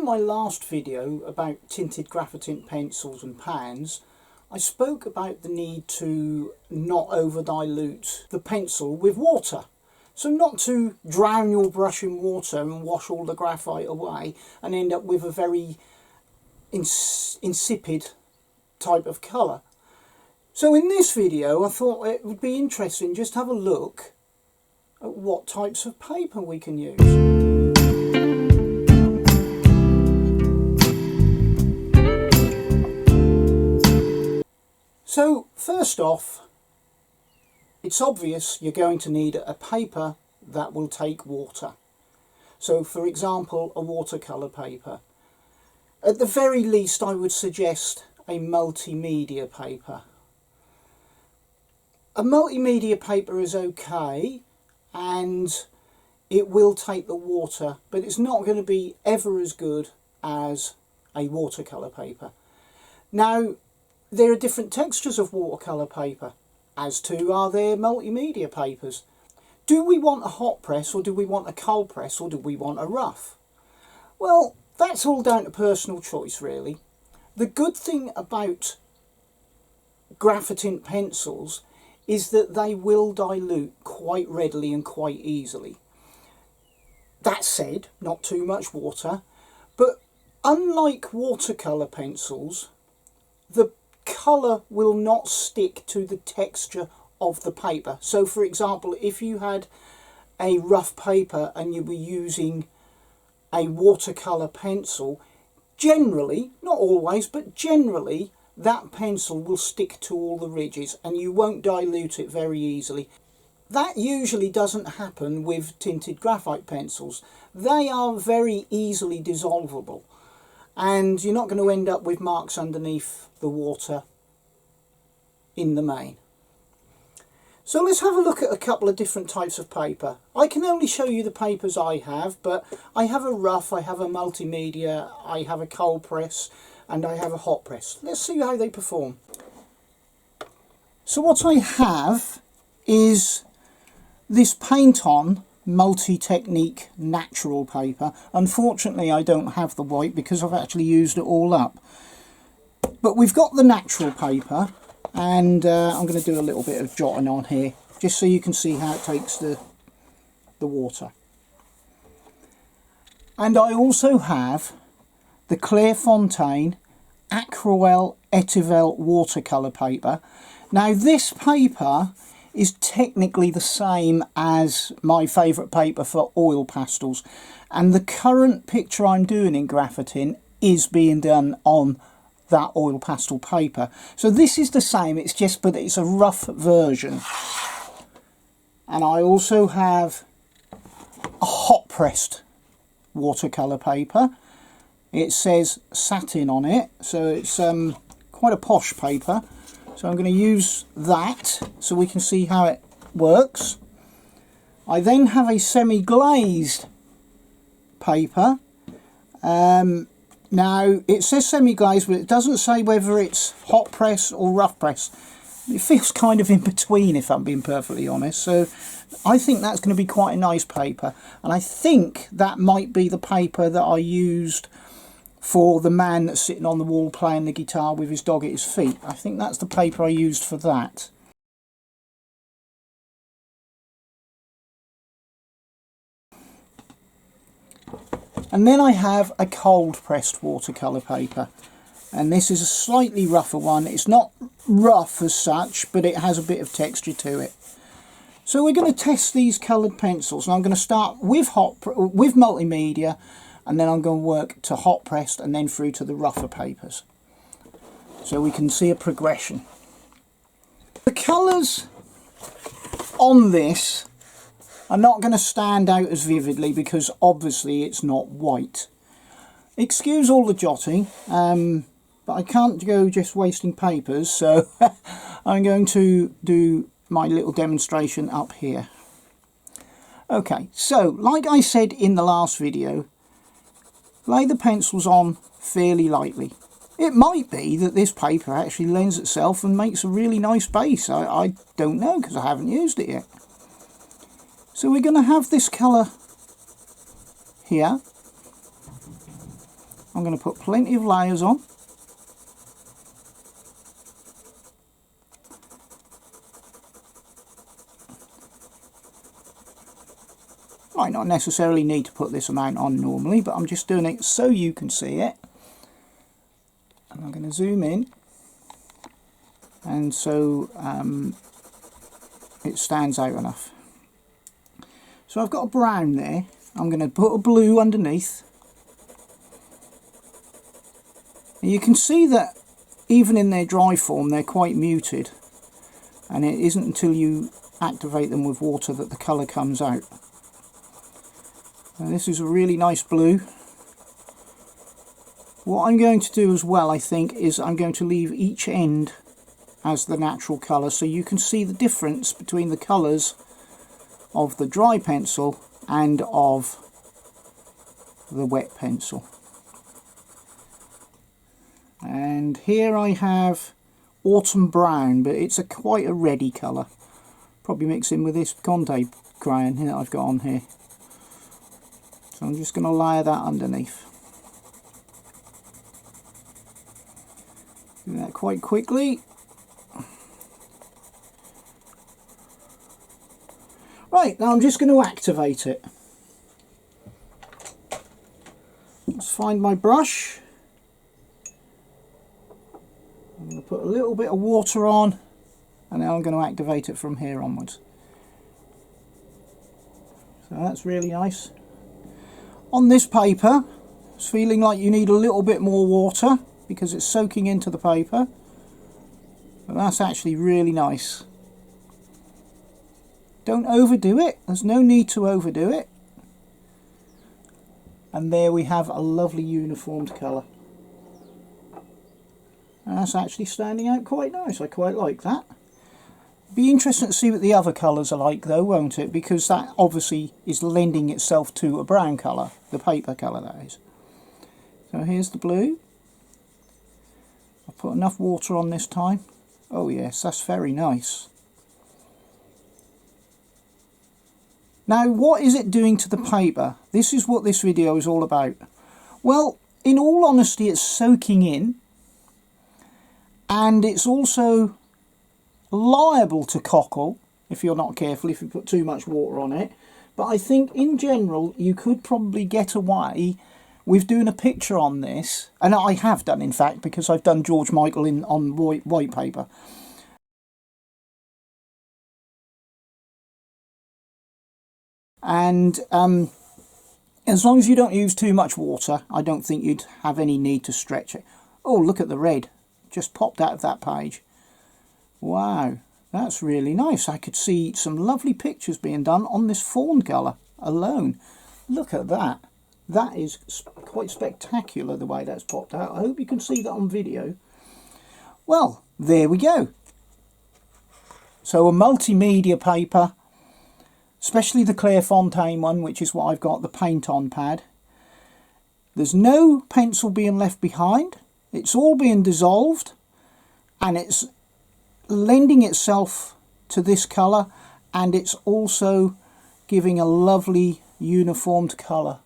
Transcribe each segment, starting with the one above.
in my last video about tinted graphitint pencils and pans, I spoke about the need to not over dilute the pencil with water. So not to drown your brush in water and wash all the graphite away and end up with a very insipid type of colour. So in this video I thought it would be interesting just to have a look at what types of paper we can use. So first off, it's obvious you're going to need a paper that will take water. So for example, a watercolour paper. At the very least I would suggest a multimedia paper. A multimedia paper is okay and it will take the water, but it's not going to be ever as good as a watercolour paper. Now, there are different textures of watercolour paper, as too are there multimedia papers. Do we want a hot press, or do we want a cold press, or do we want a rough? Well, that's all down to personal choice really. The good thing about graphitint pencils is that they will dilute quite readily and quite easily. That said, not too much water, but unlike watercolour pencils, the colour will not stick to the texture of the paper. So for example, if you had a rough paper and you were using a watercolour pencil, generally, not always, but generally that pencil will stick to all the ridges and you won't dilute it very easily. That usually doesn't happen with tinted graphite pencils. They are very easily dissolvable and you're not going to end up with marks underneath the water in the main. So let's have a look at a couple of different types of paper. I can only show you the papers I have, but I have a rough, I have a multimedia, I have a cold press and I have a hot press. Let's see how they perform. So what I have is this Paint On multi-technique natural paper. Unfortunately I don't have the white because I've actually used it all up. But we've got the natural paper and I'm going to do a little bit of jotting on here just so you can see how it takes the water. And I also have the Clairefontaine Aquarelle Etivelle watercolour paper. Now this paper is technically the same as my favourite paper for oil pastels, and the current picture I'm doing in Graphitint is being done on that oil pastel paper. So this is the same, it's just, but it's a rough version. And I also have a hot pressed watercolour paper. It says satin on it, so it's quite a posh paper. So I'm going to use that so we can see how it works. I then have a semi-glazed paper. Now it says semi-glazed, but it doesn't say whether it's hot press or rough press. It feels kind of in between, if I'm being perfectly honest. So I think that's going to be quite a nice paper. And I think that might be the paper that I used for the man that's sitting on the wall playing the guitar with his dog at his feet. I think that's the paper I used for that. And then I have a cold pressed watercolour paper. And this is a slightly rougher one. It's not rough as such, but it has a bit of texture to it. So we're going to test these coloured pencils. And I'm going to start with multimedia, and then I'm going to work to hot pressed and then through to the rougher papers. So we can see a progression. The colours on this are not going to stand out as vividly because obviously it's not white. Excuse all the jotting, but I can't go just wasting papers, so I'm going to do my little demonstration up here. Okay, so like I said in the last video, lay the pencils on fairly lightly. It might be that this paper actually lends itself and makes a really nice base. I don't know because I haven't used it yet. So we're going to have this colour here. I'm going to put plenty of layers on. Might not necessarily need to put this amount on normally, but I'm just doing it so you can see it. And I'm going to zoom in, and so it stands out enough. So I've got a brown there. I'm going to put a blue underneath. And you can see that even in their dry form they're quite muted, and it isn't until you activate them with water that the colour comes out. And this is a really nice blue. What I'm going to do as well, I think, is I'm going to leave each end as the natural colour, so you can see the difference between the colours of the dry pencil and of the wet pencil. And here I have autumn brown, but it's quite a reddy colour. Probably mix in with this Conte crayon that I've got on here. So I'm just going to layer that underneath. Do that quite quickly. Right, now I'm just going to activate it. Let's find my brush. I'm going to put a little bit of water on, and now I'm going to activate it from here onwards. So that's really nice. On this paper, it's feeling like you need a little bit more water because it's soaking into the paper. But that's actually really nice. Don't overdo it. There's no need to overdo it. And there we have a lovely uniformed colour. And that's actually standing out quite nice. I quite like that. Be interesting to see what the other colours are like though, won't it? Because that obviously is lending itself to a brown colour, the paper colour that is. So here's the blue. I've put enough water on this time. Oh yes, that's very nice. Now what is it doing to the paper? This is what this video is all about. Well, in all honesty, it's soaking in, and it's also liable to cockle if you're not careful, if you put too much water on it. But I think in general you could probably get away with doing a picture on this, and I have done in fact, because I've done George Michael on white paper. And as long as you don't use too much water, I don't think you'd have any need to stretch it. Oh, look at the red just popped out of that page. Wow, that's really nice. I could see some lovely pictures being done on this fawn colour alone. Look at that. That is quite spectacular the way that's popped out. I hope you can see that on video. Well, there we go. So a multimedia paper, especially the Clairefontaine one, which is what I've got, the paint on pad. There's no pencil being left behind. It's all being dissolved, and it's lending itself to this colour, and it's also giving a lovely uniformed colour.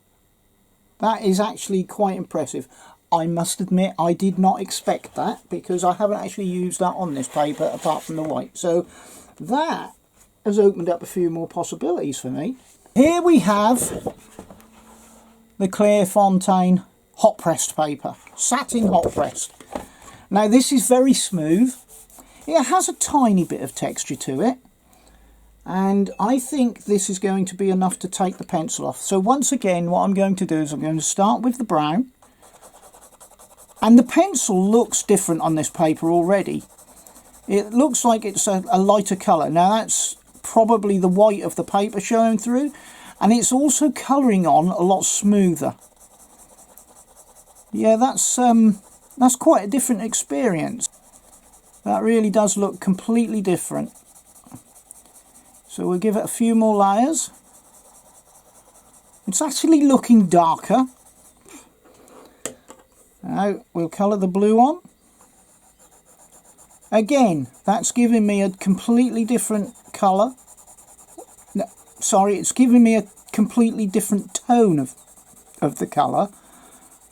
That is actually quite impressive. I must admit I did not expect that, because I haven't actually used that on this paper apart from the white. So that has opened up a few more possibilities for me. Here we have the Clairefontaine hot pressed paper, satin hot pressed. Now this is very smooth. It has a tiny bit of texture to it, and I think this is going to be enough to take the pencil off. So once again, what I'm going to do is I'm going to start with the brown, and the pencil looks different on this paper already. It looks like it's a lighter colour. Now that's probably the white of the paper showing through, and it's also colouring on a lot smoother. Yeah, that's quite a different experience. That really does look completely different. So we'll give it a few more layers. It's actually looking darker. Now we'll colour the blue on. Again, that's giving me a completely different colour. No, sorry, it's giving me a completely different tone of the colour.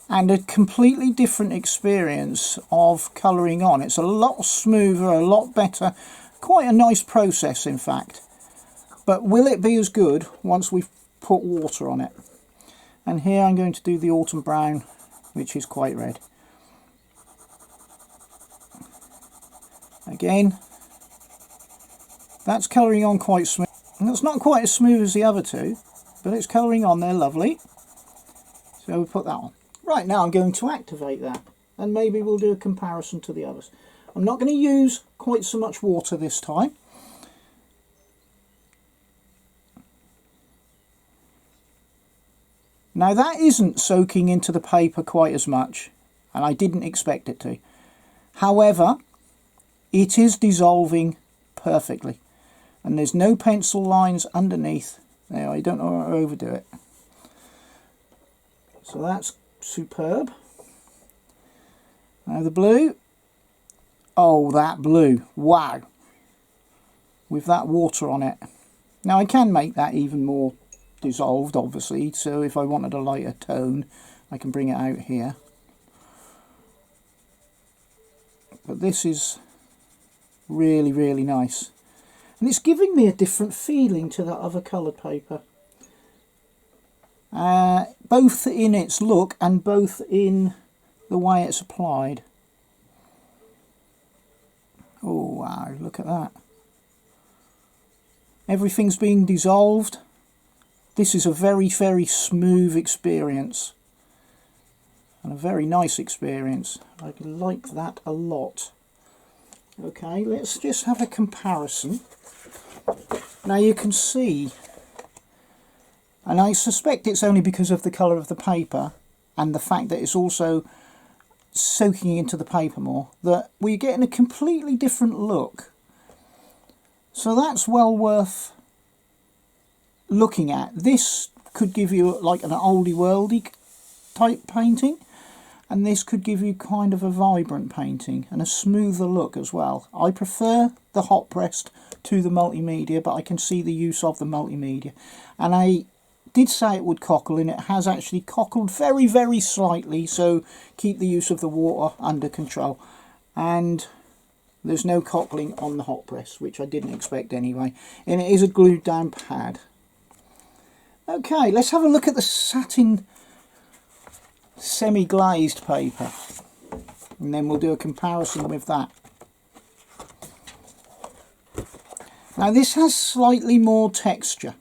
and a completely different experience of colouring on. It's a lot smoother, a lot better, quite a nice process in fact. But will it be as good once we've put water on it? And here I'm going to do the autumn brown, which is quite red. Again, that's colouring on quite smooth. And it's not quite as smooth as the other two, but it's colouring on there lovely. So we'll put that on. Right, now I'm going to activate that, and maybe we'll do a comparison to the others. I'm not going to use quite so much water this time. Now that isn't soaking into the paper quite as much, and I didn't expect it to. However, it is dissolving perfectly, and there's no pencil lines underneath. There, I don't want to overdo it. So that's superb. Now the blue. Oh, that blue. Wow. With that water on it. Now I can make that even more dissolved, obviously, so if I wanted a lighter tone I can bring it out here, but this is really, really nice, and it's giving me a different feeling to that other coloured paper, both in its look and both in the way it's applied. Oh wow, look at that. Everything's being dissolved. This is a very, very smooth experience, and a very nice experience. I like that a lot. Okay, let's just have a comparison. Now you can see, and I suspect it's only because of the colour of the paper and the fact that it's also soaking into the paper more, that we're getting a completely different look. So that's well worth looking at. This could give you like an oldie worldy type painting, and this could give you kind of a vibrant painting and a smoother look as well. I prefer the hot pressed to the multimedia, but I can see the use of the multimedia, and I did say it would cockle, and it has actually cockled very, very slightly, so keep the use of the water under control. And there's no cockling on the hot press, which I didn't expect anyway, and it is a glued down pad. Okay, let's have a look at the satin semi-glazed paper, and then we'll do a comparison with that. Now this has slightly more texture.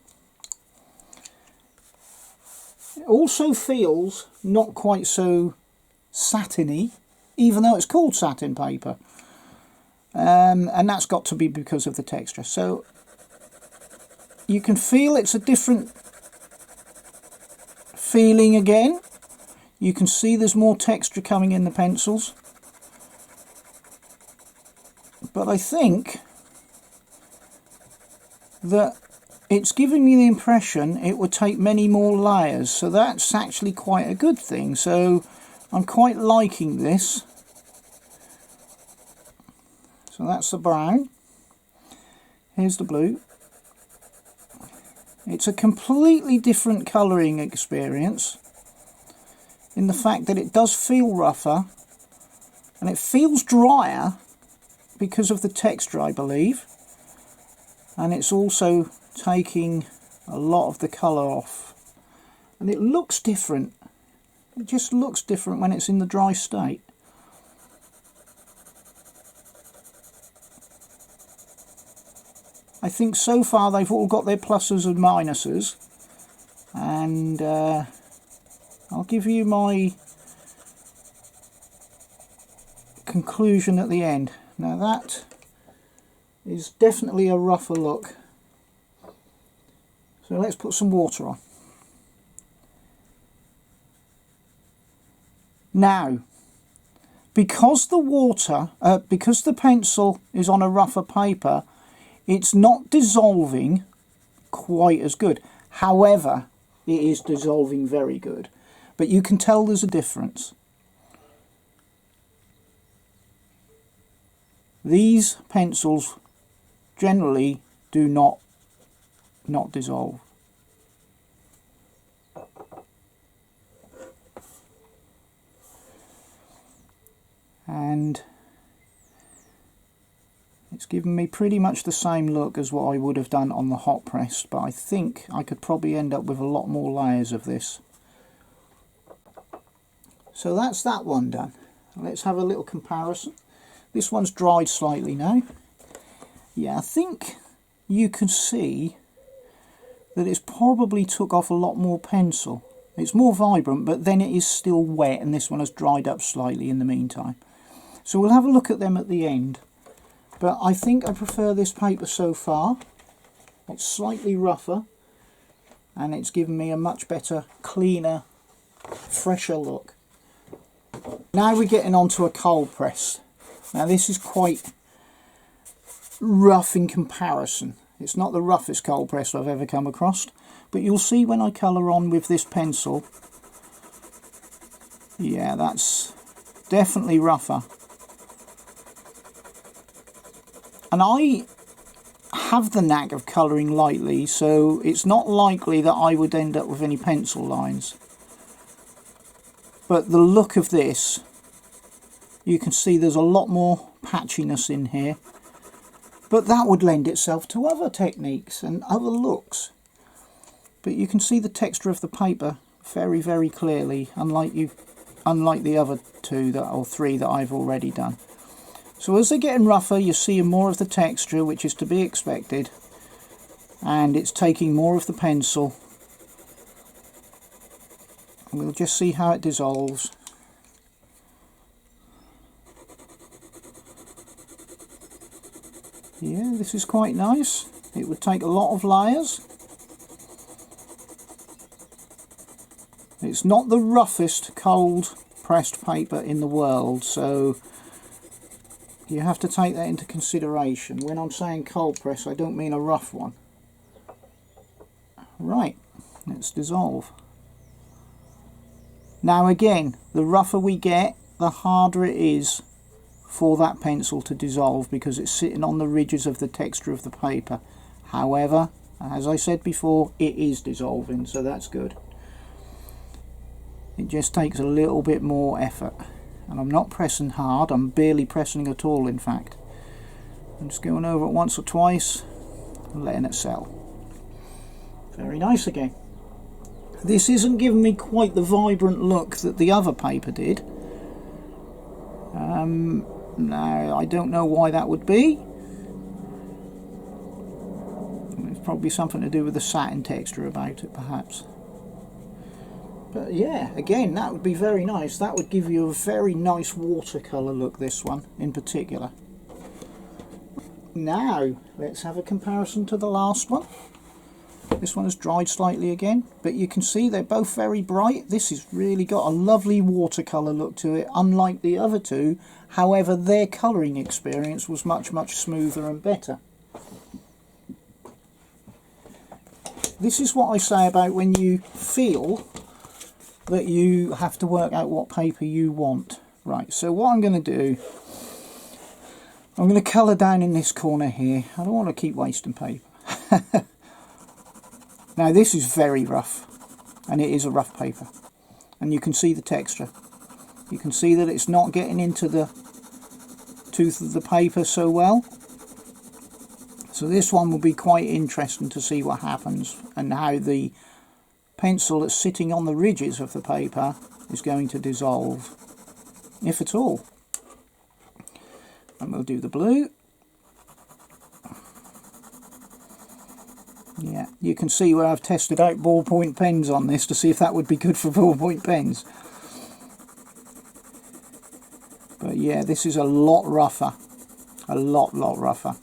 It also feels not quite so satiny, even though it's called satin paper, and that's got to be because of the texture. So you can feel it's a different feeling again. You can see there's more texture coming in the pencils, but I think that it's giving me the impression it would take many more layers, so that's actually quite a good thing. So I'm quite liking this. So that's the brown. Here's the blue. It's a completely different colouring experience in the fact that it does feel rougher, and it feels drier because of the texture, I believe, and it's also taking a lot of the colour off, and it looks different. It just looks different when it's in the dry state. I think so far they've all got their pluses and minuses, and I'll give you my conclusion at the end. Now that is definitely a rougher look, so let's put some water on. Now, because the pencil is on a rougher paper, it's not dissolving quite as good. However, it is dissolving very good, but you can tell there's a difference. These pencils generally do not dissolve. and it's given me pretty much the same look as what I would have done on the hot press, but I think I could probably end up with a lot more layers of this. So that's that one done. Let's have a little comparison. This one's dried slightly now. Yeah, I think you can see that it's probably took off a lot more pencil. It's more vibrant, but then it is still wet, and this one has dried up slightly in the meantime. So we'll have a look at them at the end. But I think I prefer this paper so far. It's slightly rougher, and it's given me a much better, cleaner, fresher look. Now we're getting on to a cold press. Now this is quite rough in comparison. It's not the roughest cold press I've ever come across, but you'll see when I colour on with this pencil, yeah, that's definitely rougher. And I have the knack of colouring lightly, so it's not likely that I would end up with any pencil lines. But the look of this, you can see there's a lot more patchiness in here. But that would lend itself to other techniques and other looks. But you can see the texture of the paper very, very clearly, unlike the other two or three that I've already done. So as they're getting rougher, you're seeing more of the texture, which is to be expected, and it's taking more of the pencil. And we'll just see how it dissolves. Yeah, this is quite nice. It would take a lot of layers. It's not the roughest cold pressed paper in the world, so you have to take that into consideration. When I'm saying cold press, I don't mean a rough one. Right, let's dissolve. Now again, the rougher we get, the harder it is for that pencil to dissolve, because it's sitting on the ridges of the texture of the paper. However, as I said before, it is dissolving, so that's good. It just takes a little bit more effort. And I'm not pressing hard, I'm barely pressing at all, in fact. I'm just going over it once or twice and letting it settle. Very nice again. This isn't giving me quite the vibrant look that the other paper did. Now, I don't know why that would be. It's probably something to do with the satin texture about it, perhaps. But yeah, again, that would be very nice. That would give you a very nice watercolour look, this one in particular. Now, let's have a comparison to the last one. This one has dried slightly again, but you can see they're both very bright. This has really got a lovely watercolour look to it, unlike the other two. However, their colouring experience was much, much smoother and better. This is what I say about when you feel that you have to work out what paper you want. Right, so what I'm going to do, I'm going to colour down in this corner here. I don't want to keep wasting paper. Now this is very rough, and it is a rough paper, and you can see the texture. You can see that it's not getting into the tooth of the paper so well. So this one will be quite interesting to see what happens, and how the pencil that's sitting on the ridges of the paper is going to dissolve, if at all. And we'll do the blue. Yeah, you can see where I've tested out ballpoint pens on this to see if that would be good for ballpoint pens. But yeah, this is a lot rougher. A lot rougher.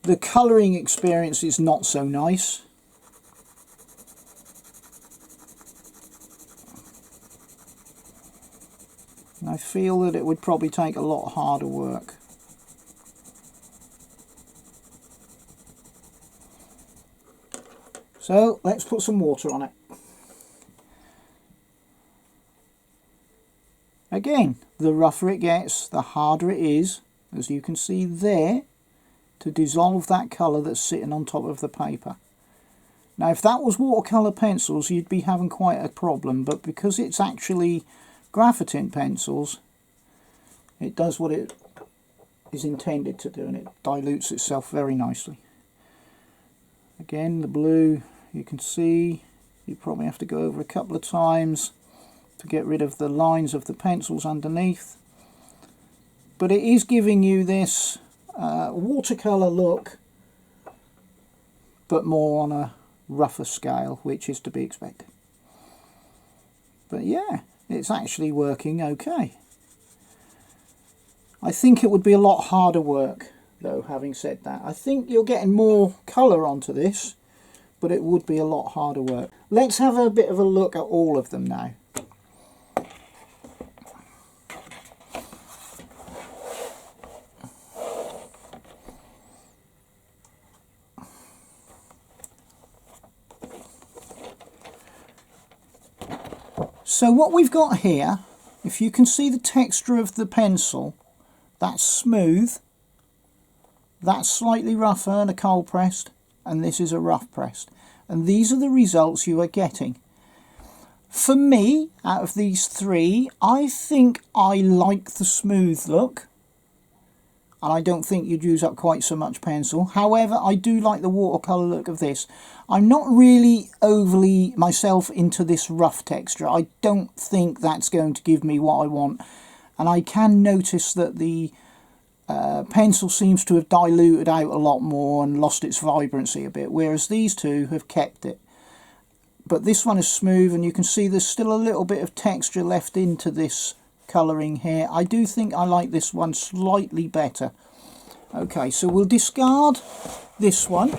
The colouring experience is not so nice. And I feel that it would probably take a lot harder work. So let's put some water on it. Again, the rougher it gets, the harder it is, as you can see there, to dissolve that colour that's sitting on top of the paper. Now if that was watercolour pencils, you'd be having quite a problem, but because it's actually Graphitint pencils, it does what it is intended to do, and it dilutes itself very nicely. Again, the blue, you can see, you probably have to go over a couple of times to get rid of the lines of the pencils underneath. But it is giving you this watercolour look, but more on a rougher scale, which is to be expected. But yeah, it's actually working okay. I think it would be a lot harder work, though, having said that. I think you're getting more colour onto this, but it would be a lot harder work. Let's have a bit of a look at all of them now. So what we've got here, if you can see the texture of the pencil, that's smooth, that's slightly rougher and a cold pressed, and this is a rough pressed. And these are the results you are getting. For me, out of these three, I think I like the smooth look. And I don't think you'd use up quite so much pencil. However, I do like the watercolour look of this. I'm not really overly myself into this rough texture. I don't think that's going to give me what I want. And I can notice that the pencil seems to have diluted out a lot more and lost its vibrancy a bit, whereas these two have kept it. But this one is smooth, and you can see there's still a little bit of texture left into this colouring here. I do think I like this one slightly better. Okay, so we'll discard this one,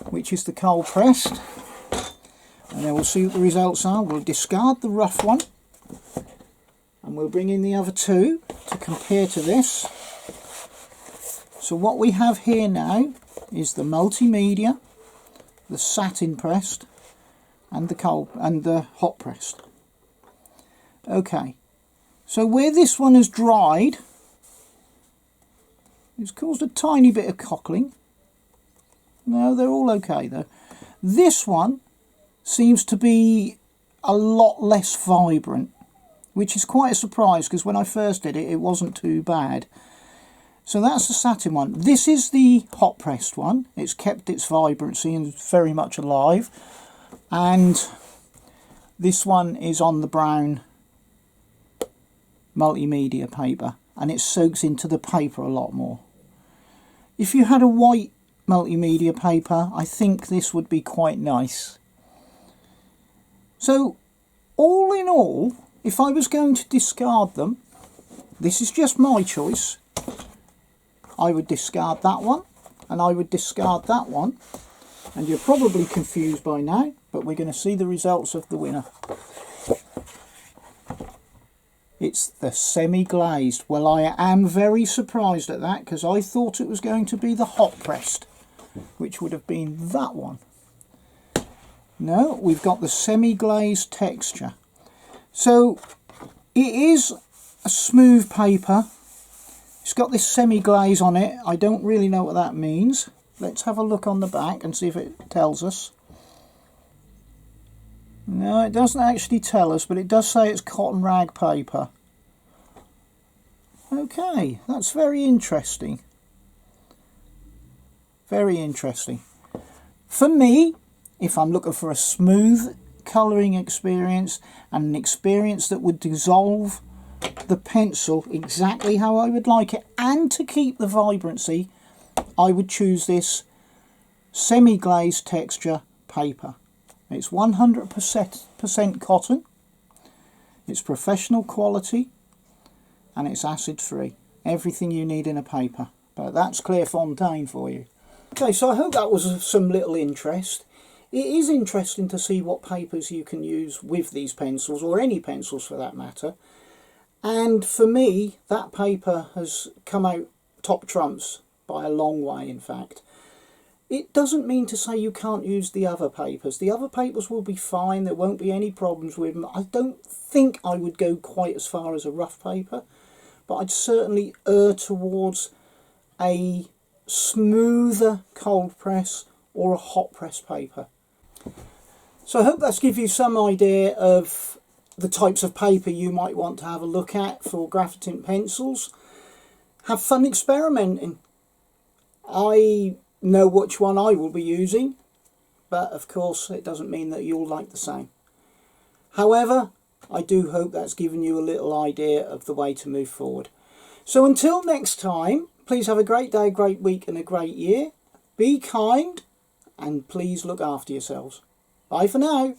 which is the cold pressed, and then we'll see what the results are. We'll discard the rough one, and we'll bring in the other two to compare to this. So what we have here now is the Multimedia, the satin pressed, and the hot pressed. Okay, so where this one has dried, it's caused a tiny bit of cockling. No, they're all okay though. This one seems to be a lot less vibrant, which is quite a surprise, because when I first did it, it wasn't too bad. So that's the satin one. This is the hot pressed one. It's kept its vibrancy and is very much alive. And this one is on the brown Multimedia paper, and it soaks into the paper a lot more. If you had a white Multimedia paper, I think this would be quite nice. So all in all, if I was going to discard them, this is just my choice, I would discard that one, and I would discard that one. And you're probably confused by now, but we're going to see the results of the winner. It's the semi-glazed. Well, I am very surprised at that, because I thought it was going to be the hot pressed, which would have been that one. No, we've got the semi-glazed texture. So it is a smooth paper. It's got this semi-glaze on it. I don't really know what that means. Let's have a look on the back and see if it tells us. No, it doesn't actually tell us, but it does say it's cotton rag paper. Okay, that's very interesting. Very interesting. For me, if I'm looking for a smooth colouring experience and an experience that would dissolve the pencil exactly how I would like it and to keep the vibrancy, I would choose this semi-glazed texture paper. It's 100% cotton, it's professional quality, and it's acid free. Everything you need in a paper. But that's Clairefontaine for you. Okay, so I hope that was of some little interest. It is interesting to see what papers you can use with these pencils, or any pencils for that matter. And for me, that paper has come out top trumps by a long way, in fact. It doesn't mean to say you can't use the other papers. The other papers will be fine, there won't be any problems with them. I don't think I would go quite as far as a rough paper, but I'd certainly err towards a smoother cold press or a hot press paper. So I hope that's given you some idea of the types of paper you might want to have a look at for Graphitint pencils. Have fun experimenting. I know which one I will be using, but of course it doesn't mean that you'll like the same. However, I do hope that's given you a little idea of the way to move forward. So until next time, please have a great day, great week and a great year. Be kind and please look after yourselves. Bye for now.